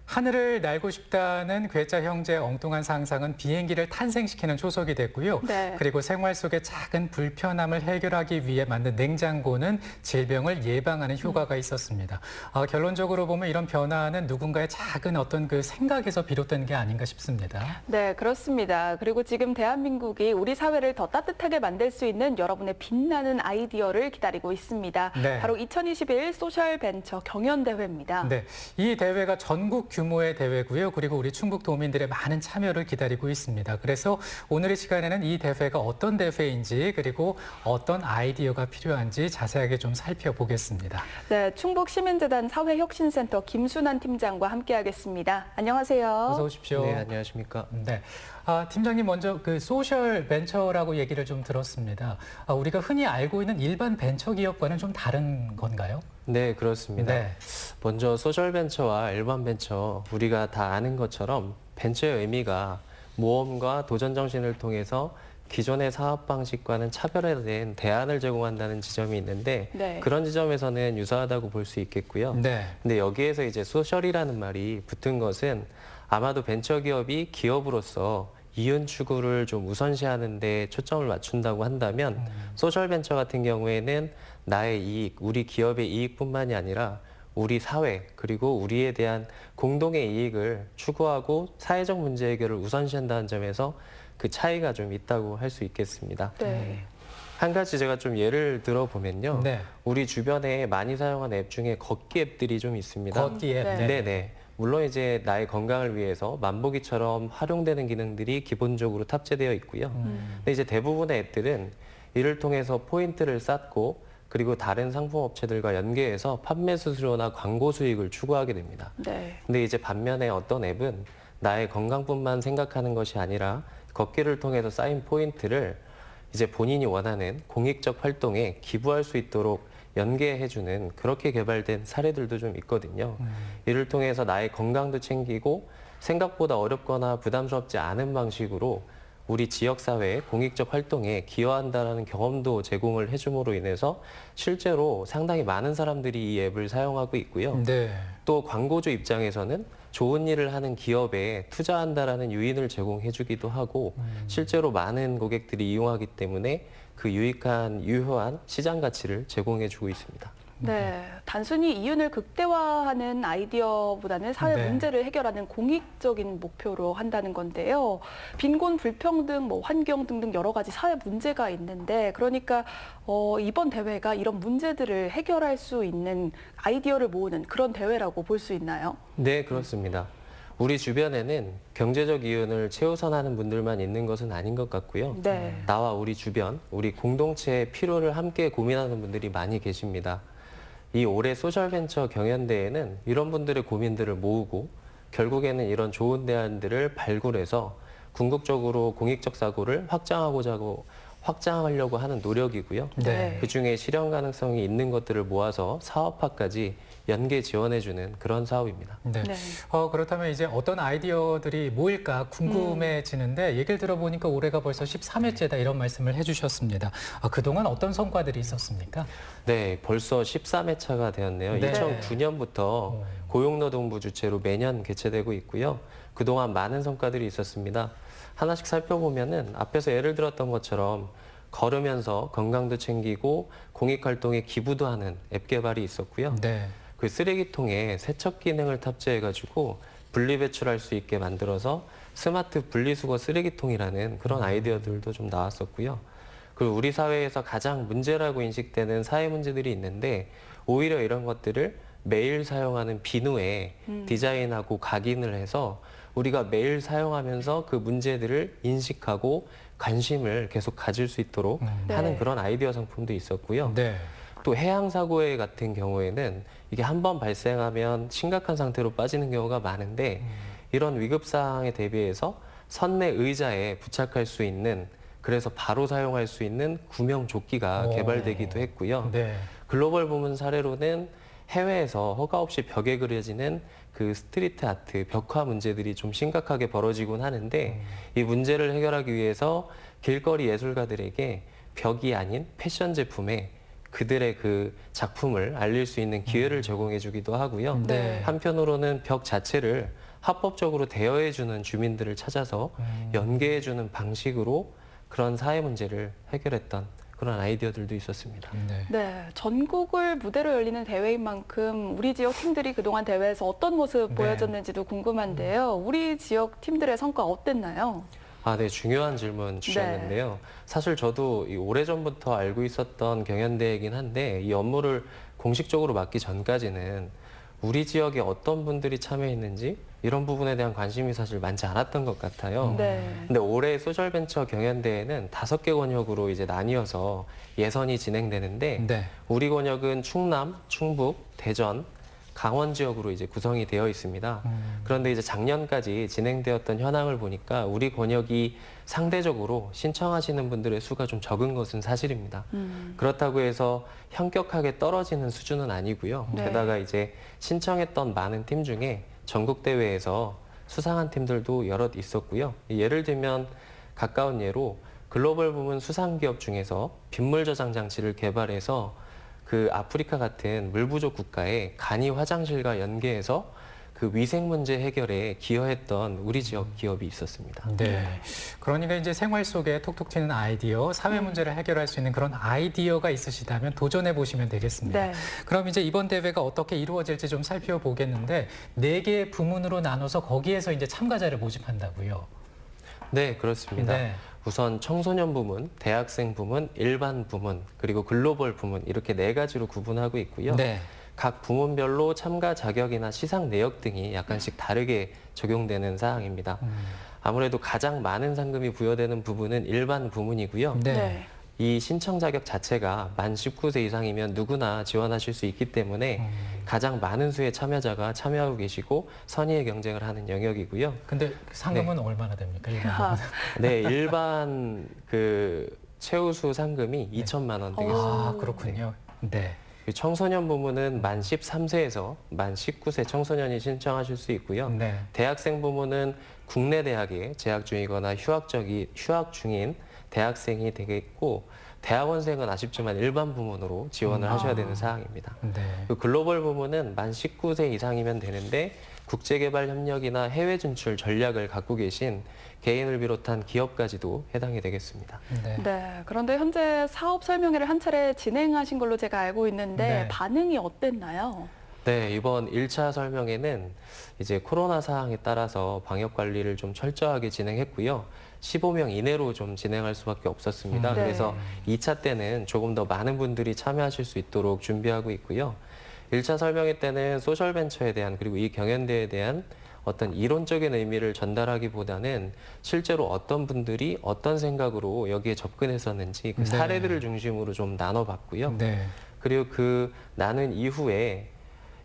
하늘을 날고 싶다는 괴짜 형제의 엉뚱한 상상은 비행기를 탄생시키는 초석이 됐고요. 네. 그리고 생활 속의 작은 불편함을 해결하기 위해 만든 냉장고는 질병을 예방하는 효과가 있었습니다. 결론적으로 보면 이런 변화는 누군가의 작은 어떤 그 생각에서 비롯된 게 아닌가 싶습니다. 네, 그렇습니다. 그리고 지금 대한민국이 우리 사회를 더 따뜻하게 만들 수 있는 여러분의 빛나는 아이디어를 기다리고 있습니다. 네. 바로 2021 소셜벤처 경연대회입니다. 네, 이 대회가 전국 규모의 대회고요. 그리고 우리 충북 도민들의 많은 참여를 기다리고 있습니다. 그래서 오늘 이 시간에는 이 대회가 어떤 대회인지 그리고 어떤 아이디어가 필요한지 자세하게 좀 살펴보겠습니다. 네, 충북시민재단 사회혁신센터 김순환 팀장과 함께하겠습니다. 안녕하세요. 어서 오십시오. 네, 안녕하십니까. 네. 팀장님 먼저 그 소셜 벤처라고 얘기를 좀 들었습니다. 우리가 흔히 알고 있는 일반 벤처 기업과는 좀 다른 건가요? 네, 그렇습니다. 네. 먼저 소셜벤처와 일반 벤처, 우리가 다 아는 것처럼 벤처의 의미가 모험과 도전 정신을 통해서 기존의 사업 방식과는 차별화된 대안을 제공한다는 지점이 있는데 네. 그런 지점에서는 유사하다고 볼 수 있겠고요. 네. 근데 여기에서 이제 소셜이라는 말이 붙은 것은 아마도 벤처기업이 기업으로서 이윤 추구를 좀 우선시하는 데 초점을 맞춘다고 한다면 소셜벤처 같은 경우에는 나의 이익, 우리 기업의 이익뿐만이 아니라 우리 사회 그리고 우리에 대한 공동의 이익을 추구하고 사회적 문제 해결을 우선시한다는 점에서 그 차이가 좀 있다고 할 수 있겠습니다. 네. 한 가지 제가 좀 예를 들어보면요. 네. 우리 주변에 많이 사용하는 앱 중에 걷기 앱들이 좀 있습니다. 걷기 앱. 네. 네네. 물론 이제 나의 건강을 위해서 만보기처럼 활용되는 기능들이 기본적으로 탑재되어 있고요. 근데 이제 대부분의 앱들은 이를 통해서 포인트를 쌓고 그리고 다른 상품 업체들과 연계해서 판매 수수료나 광고 수익을 추구하게 됩니다. 네. 근데 이제 반면에 어떤 앱은 나의 건강뿐만 생각하는 것이 아니라 걷기를 통해서 쌓인 포인트를 이제 본인이 원하는 공익적 활동에 기부할 수 있도록 연계해주는 그렇게 개발된 사례들도 좀 있거든요. 이를 통해서 나의 건강도 챙기고 생각보다 어렵거나 부담스럽지 않은 방식으로 우리 지역사회의 공익적 활동에 기여한다는 경험도 제공을 해줌으로 인해서 실제로 상당히 많은 사람들이 이 앱을 사용하고 있고요. 네. 또 광고주 입장에서는 좋은 일을 하는 기업에 투자한다라는 유인을 제공해주기도 하고 실제로 많은 고객들이 이용하기 때문에 그 유효한 시장 가치를 제공해주고 있습니다. 네, 단순히 이윤을 극대화하는 아이디어보다는 사회 네. 문제를 해결하는 공익적인 목표로 한다는 건데요. 빈곤, 불평등, 환경 등등 여러 가지 사회 문제가 있는데 그러니까 이번 대회가 이런 문제들을 해결할 수 있는 아이디어를 모으는 그런 대회라고 볼 수 있나요? 네, 그렇습니다. 우리 주변에는 경제적 이윤을 최우선하는 분들만 있는 것은 아닌 것 같고요. 네. 나와 우리 주변, 우리 공동체의 필요를 함께 고민하는 분들이 많이 계십니다. 이 올해 소셜벤처 경연대회는 이런 분들의 고민들을 모으고 결국에는 이런 좋은 대안들을 발굴해서 궁극적으로 공익적 사고를 확장하려고 하는 노력이고요. 네. 그중에 실현 가능성이 있는 것들을 모아서 사업화까지 연계 지원해주는 그런 사업입니다. 네. 네. 그렇다면 이제 어떤 아이디어들이 모일까 궁금해지는데 얘기를 들어보니까 올해가 벌써 13회째다 이런 말씀을 해주셨습니다. 그동안 어떤 성과들이 있었습니까? 네, 벌써 13회차가 되었네요. 네. 2009년부터 고용노동부 주최로 매년 개최되고 있고요. 그동안 많은 성과들이 있었습니다. 하나씩 살펴보면은 앞에서 예를 들었던 것처럼 걸으면서 건강도 챙기고 공익활동에 기부도 하는 앱 개발이 있었고요. 네. 그 쓰레기통에 세척 기능을 탑재해가지고 분리배출할 수 있게 만들어서 스마트 분리수거 쓰레기통이라는 그런 아이디어들도 좀 나왔었고요. 그리고 우리 사회에서 가장 문제라고 인식되는 사회 문제들이 있는데 오히려 이런 것들을 매일 사용하는 비누에 디자인하고 각인을 해서 우리가 매일 사용하면서 그 문제들을 인식하고 관심을 계속 가질 수 있도록 하는 네. 그런 아이디어 상품도 있었고요. 네. 또 해양사고에 같은 경우에는 이게 한 번 발생하면 심각한 상태로 빠지는 경우가 많은데 이런 위급사항에 대비해서 선내 의자에 부착할 수 있는 그래서 바로 사용할 수 있는 구명조끼가 개발되기도 했고요. 네. 글로벌 부문 사례로는 해외에서 허가 없이 벽에 그려지는 그 스트리트 아트, 벽화 문제들이 좀 심각하게 벌어지곤 하는데 이 문제를 해결하기 위해서 길거리 예술가들에게 벽이 아닌 패션 제품에 그들의 그 작품을 알릴 수 있는 기회를 제공해 주기도 하고요. 네. 한편으로는 벽 자체를 합법적으로 대여해 주는 주민들을 찾아서 연계해 주는 방식으로 그런 사회 문제를 해결했던 그런 아이디어들도 있었습니다. 네. 네, 전국을 무대로 열리는 대회인 만큼 우리 지역 팀들이 그동안 대회에서 어떤 모습 네. 보여줬는지도 궁금한데요. 우리 지역 팀들의 성과 어땠나요? 아, 네, 중요한 질문 주셨는데요. 사실 저도 이 오래전부터 알고 있었던 경연대회이긴 한데 이 업무를 공식적으로 맡기 전까지는 우리 지역에 어떤 분들이 참여했는지 이런 부분에 대한 관심이 사실 많지 않았던 것 같아요. 네. 근데 올해 소셜벤처 경연대회는 5개 권역으로 이제 나뉘어서 예선이 진행되는데 네. 우리 권역은 충남, 충북, 대전, 강원 지역으로 이제 구성이 되어 있습니다. 그런데 이제 작년까지 진행되었던 현황을 보니까 우리 권역이 상대적으로 신청하시는 분들의 수가 좀 적은 것은 사실입니다. 그렇다고 해서 현격하게 떨어지는 수준은 아니고요. 네. 게다가 이제 신청했던 많은 팀 중에 전국 대회에서 수상한 팀들도 여럿 있었고요. 예를 들면 가까운 예로 글로벌 부문 수상 기업 중에서 빗물 저장 장치를 개발해서 그 아프리카 같은 물 부족 국가에 간이 화장실과 연계해서 그 위생 문제 해결에 기여했던 우리 지역 기업이 있었습니다. 네. 그러니까 이제 생활 속에 톡톡 튀는 아이디어, 사회 문제를 해결할 수 있는 그런 아이디어가 있으시다면 도전해 보시면 되겠습니다. 네. 그럼 이제 이번 대회가 어떻게 이루어질지 좀 살펴보겠는데 4개의 부문으로 나눠서 거기에서 이제 참가자를 모집한다고요. 네, 그렇습니다. 네. 우선 청소년 부문, 대학생 부문, 일반 부문, 그리고 글로벌 부문 이렇게 4가지로 구분하고 있고요. 네. 각 부문별로 참가 자격이나 시상 내역 등이 약간씩 다르게 적용되는 사항입니다. 아무래도 가장 많은 상금이 부여되는 부분은 일반 부문이고요. 네. 네. 이 신청 자격 자체가 만 19세 이상이면 누구나 지원하실 수 있기 때문에 가장 많은 수의 참여자가 참여하고 계시고 선의의 경쟁을 하는 영역이고요. 근데 상금은 얼마나 됩니까? 일반 부문? 네, 일반 그 최우수 상금이 2천만 원 되겠습니다. 아, 그렇군요. 네. 그 청소년 부문은 만 13세에서 만 19세 청소년이 신청하실 수 있고요. 네. 대학생 부문은 국내 대학에 재학 중이거나 휴학 중인 대학생이 되겠고 대학원생은 아쉽지만 일반 부문으로 지원을 하셔야 되는 사항입니다. 네. 그 글로벌 부문은 만 19세 이상이면 되는데 국제개발 협력이나 해외 진출 전략을 갖고 계신 개인을 비롯한 기업까지도 해당이 되겠습니다. 네. 네. 그런데 현재 사업 설명회를 한 차례 진행하신 걸로 제가 알고 있는데 네. 반응이 어땠나요? 네, 이번 1차 설명회는 이제 코로나 상황에 따라서 방역 관리를 좀 철저하게 진행했고요. 15명 이내로 좀 진행할 수밖에 없었습니다. 네. 그래서 2차 때는 조금 더 많은 분들이 참여하실 수 있도록 준비하고 있고요. 1차 설명회 때는 소셜벤처에 대한 그리고 이 경연대회에 대한 어떤 이론적인 의미를 전달하기보다는 실제로 어떤 분들이 어떤 생각으로 여기에 접근했었는지 그 네. 사례들을 중심으로 좀 나눠봤고요. 네. 그리고 그 나눈 이후에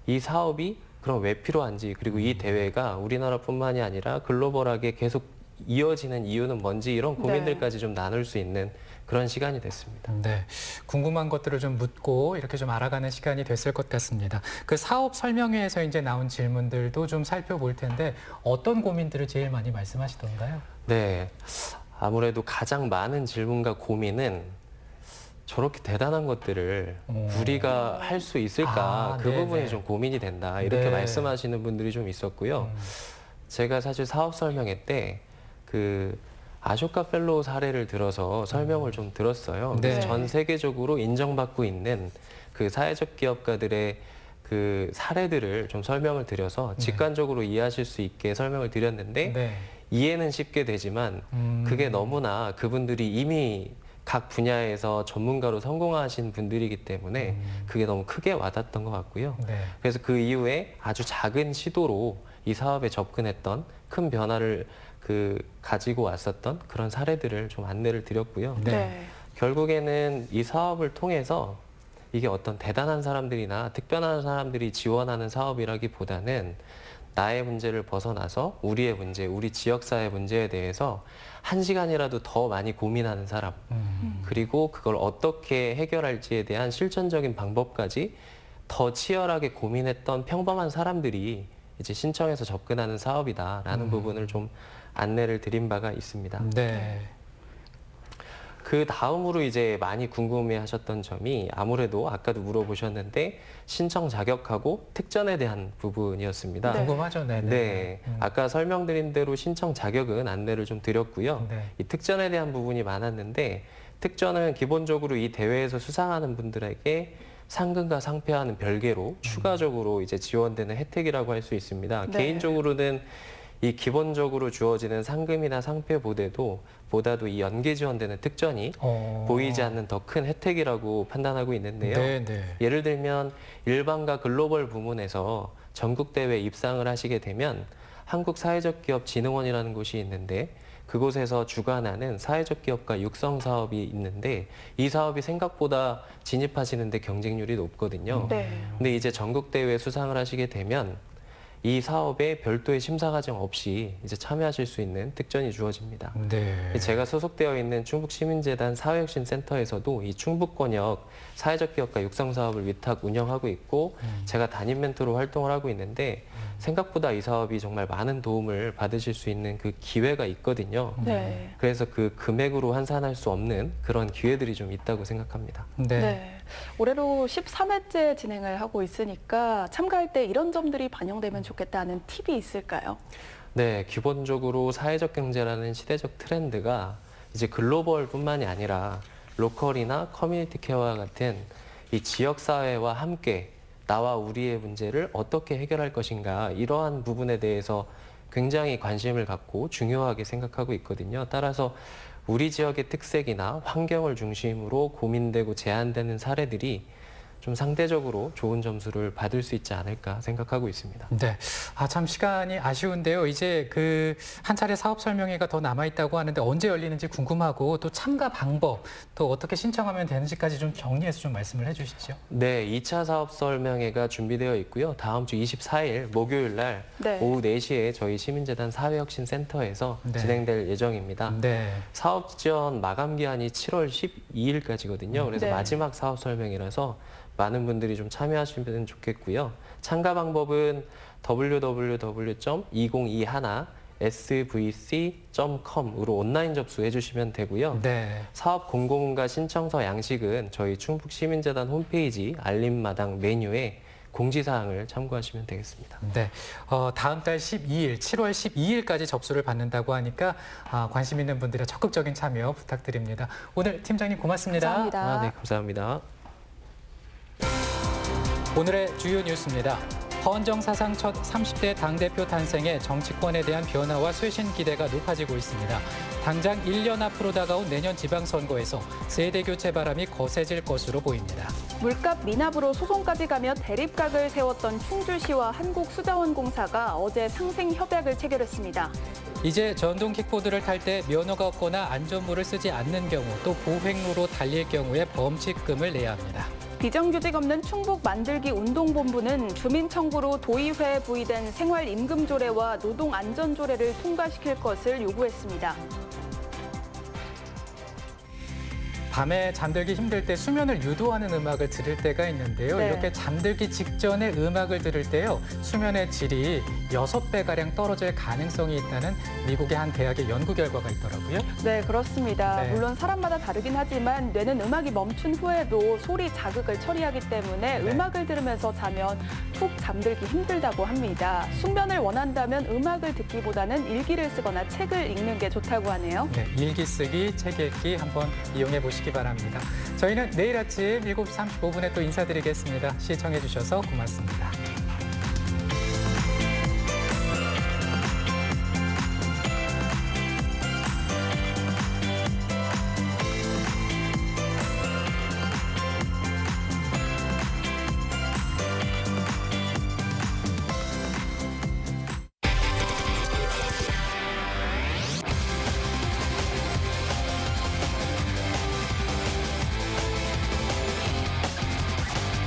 이 사업이 그럼 왜 필요한지 그리고 이 대회가 우리나라뿐만이 아니라 글로벌하게 계속 이어지는 이유는 뭔지 이런 고민들까지 좀 나눌 수 있는 그런 시간이 됐습니다. 네, 궁금한 것들을 좀 묻고 이렇게 좀 알아가는 시간이 됐을 것 같습니다. 그 사업 설명회에서 이제 나온 질문들도 좀 살펴볼 텐데 어떤 고민들을 제일 많이 말씀하시던가요? 네, 아무래도 가장 많은 질문과 고민은 저렇게 대단한 것들을 우리가 할 수 있을까 아, 그 네네. 부분이 좀 고민이 된다 이렇게 네. 말씀하시는 분들이 좀 있었고요. 제가 사실 사업 설명회 때 그 아쇼카 펠로우 사례를 들어서 설명을 좀 들었어요. 그래서 네. 전 세계적으로 인정받고 있는 그 사회적 기업가들의 그 사례들을 좀 설명을 드려서 직관적으로 이해하실 수 있게 설명을 드렸는데 네. 이해는 쉽게 되지만 그게 너무나 그분들이 이미 각 분야에서 전문가로 성공하신 분들이기 때문에 그게 너무 크게 와닿았던 것 같고요. 네. 그래서 그 이후에 아주 작은 시도로 이 사업에 접근했던 큰 변화를 가지고 왔었던 그런 사례들을 좀 안내를 드렸고요. 네. 결국에는 이 사업을 통해서 이게 어떤 대단한 사람들이나 특별한 사람들이 지원하는 사업이라기보다는 나의 문제를 벗어나서 우리의 문제, 우리 지역사회 문제에 대해서 한 시간이라도 더 많이 고민하는 사람, 그리고 그걸 어떻게 해결할지에 대한 실천적인 방법까지 더 치열하게 고민했던 평범한 사람들이 이제 신청해서 접근하는 사업이다라는 부분을 좀 안내를 드린 바가 있습니다. 네. 그 다음으로 이제 많이 궁금해하셨던 점이 아무래도 아까도 물어보셨는데 신청 자격하고 특전에 대한 부분이었습니다. 네. 궁금하죠, 네. 네, 아까 설명드린 대로 신청 자격은 안내를 좀 드렸고요. 네. 이 특전에 대한 부분이 많았는데 특전은 기본적으로 이 대회에서 수상하는 분들에게 상금과 상패와는 별개로 추가적으로 이제 지원되는 혜택이라고 할 수 있습니다. 네. 개인적으로는 이 기본적으로 주어지는 상금이나 상패보다도 이 연계 지원되는 특전이 보이지 않는 더 큰 혜택이라고 판단하고 있는데요. 네, 네. 예를 들면 일반과 글로벌 부문에서 전국대회 입상을 하시게 되면 한국사회적기업진흥원이라는 곳이 있는데 그곳에서 주관하는 사회적 기업가 육성 사업이 있는데 이 사업이 생각보다 진입하시는데 경쟁률이 높거든요. 네. 근데 이제 전국대회 수상을 하시게 되면 이 사업에 별도의 심사 과정 없이 이제 참여하실 수 있는 특전이 주어집니다. 네. 제가 소속되어 있는 충북시민재단 사회혁신센터에서도 이 충북권역 사회적 기업가 육성 사업을 위탁 운영하고 있고 제가 담임 멘토로 활동을 하고 있는데 생각보다 이 사업이 정말 많은 도움을 받으실 수 있는 그 기회가 있거든요. 네. 그래서 그 금액으로 환산할 수 없는 그런 기회들이 좀 있다고 생각합니다. 네. 네. 올해로 13회째 진행을 하고 있으니까 참가할 때 이런 점들이 반영되면 좋겠다는 팁이 있을까요? 네, 기본적으로 사회적 경제라는 시대적 트렌드가 이제 글로벌뿐만이 아니라 로컬이나 커뮤니티 케어와 같은 이 지역 사회와 함께 나와 우리의 문제를 어떻게 해결할 것인가 이러한 부분에 대해서 굉장히 관심을 갖고 중요하게 생각하고 있거든요. 따라서 우리 지역의 특색이나 환경을 중심으로 고민되고 제안되는 사례들이 좀 상대적으로 좋은 점수를 받을 수 있지 않을까 생각하고 있습니다. 네. 참 시간이 아쉬운데요. 이제 그 한 차례 사업 설명회가 더 남아 있다고 하는데 언제 열리는지 궁금하고 또 참가 방법, 또 어떻게 신청하면 되는지까지 좀 정리해서 좀 말씀을 해 주시죠. 네, 2차 사업 설명회가 준비되어 있고요. 다음 주 24일 목요일 날 네. 오후 4시에 저희 시민재단 사회혁신센터에서 네. 진행될 예정입니다. 네. 사업 지원 마감 기한이 7월 12일까지거든요. 그래서 네. 마지막 사업 설명이라서 많은 분들이 좀 참여하시면 좋겠고요. 참가 방법은 www.2021svc.com으로 온라인 접수해 주시면 되고요. 네. 사업 공고문과 신청서 양식은 저희 충북시민재단 홈페이지 알림마당 메뉴에 공지사항을 참고하시면 되겠습니다. 네. 다음 달 12일, 7월 12일까지 접수를 받는다고 하니까 관심 있는 분들의 적극적인 참여 부탁드립니다. 오늘 팀장님 고맙습니다. 감사합니다. 네, 감사합니다. 오늘의 주요 뉴스입니다. 허은정 사상 첫 30대 당대표 탄생에 정치권에 대한 변화와 쇄신 기대가 높아지고 있습니다. 당장 1년 앞으로 다가온 내년 지방선거에서 세대교체 바람이 거세질 것으로 보입니다. 물값 미납으로 소송까지 가며 대립각을 세웠던 충주시와 한국수자원공사가 어제 상생 협약을 체결했습니다. 이제 전동 킥보드를 탈 때 면허가 없거나 안전모를 쓰지 않는 경우 또 보행로로 달릴 경우에 범칙금을 내야 합니다. 비정규직 없는 충북 만들기 운동본부는 주민 청구로 도의회에 부의된 생활임금조례와 노동안전조례를 통과시킬 것을 요구했습니다. 밤에 잠들기 힘들 때 수면을 유도하는 음악을 들을 때가 있는데요. 네. 이렇게 잠들기 직전에 음악을 들을 때요. 수면의 질이 6배가량 떨어질 가능성이 있다는 미국의 한 대학의 연구 결과가 있더라고요. 네, 그렇습니다. 네. 물론 사람마다 다르긴 하지만 뇌는 음악이 멈춘 후에도 소리 자극을 처리하기 때문에 네. 음악을 들으면서 자면 푹 잠들기 힘들다고 합니다. 숙면을 원한다면 음악을 듣기보다는 일기를 쓰거나 책을 읽는 게 좋다고 하네요. 네, 일기 쓰기, 책 읽기 한번 이용해 보시기 바랍니다. 저희는 내일 아침 7시 35분에 또 인사드리겠습니다. 시청해 주셔서 고맙습니다.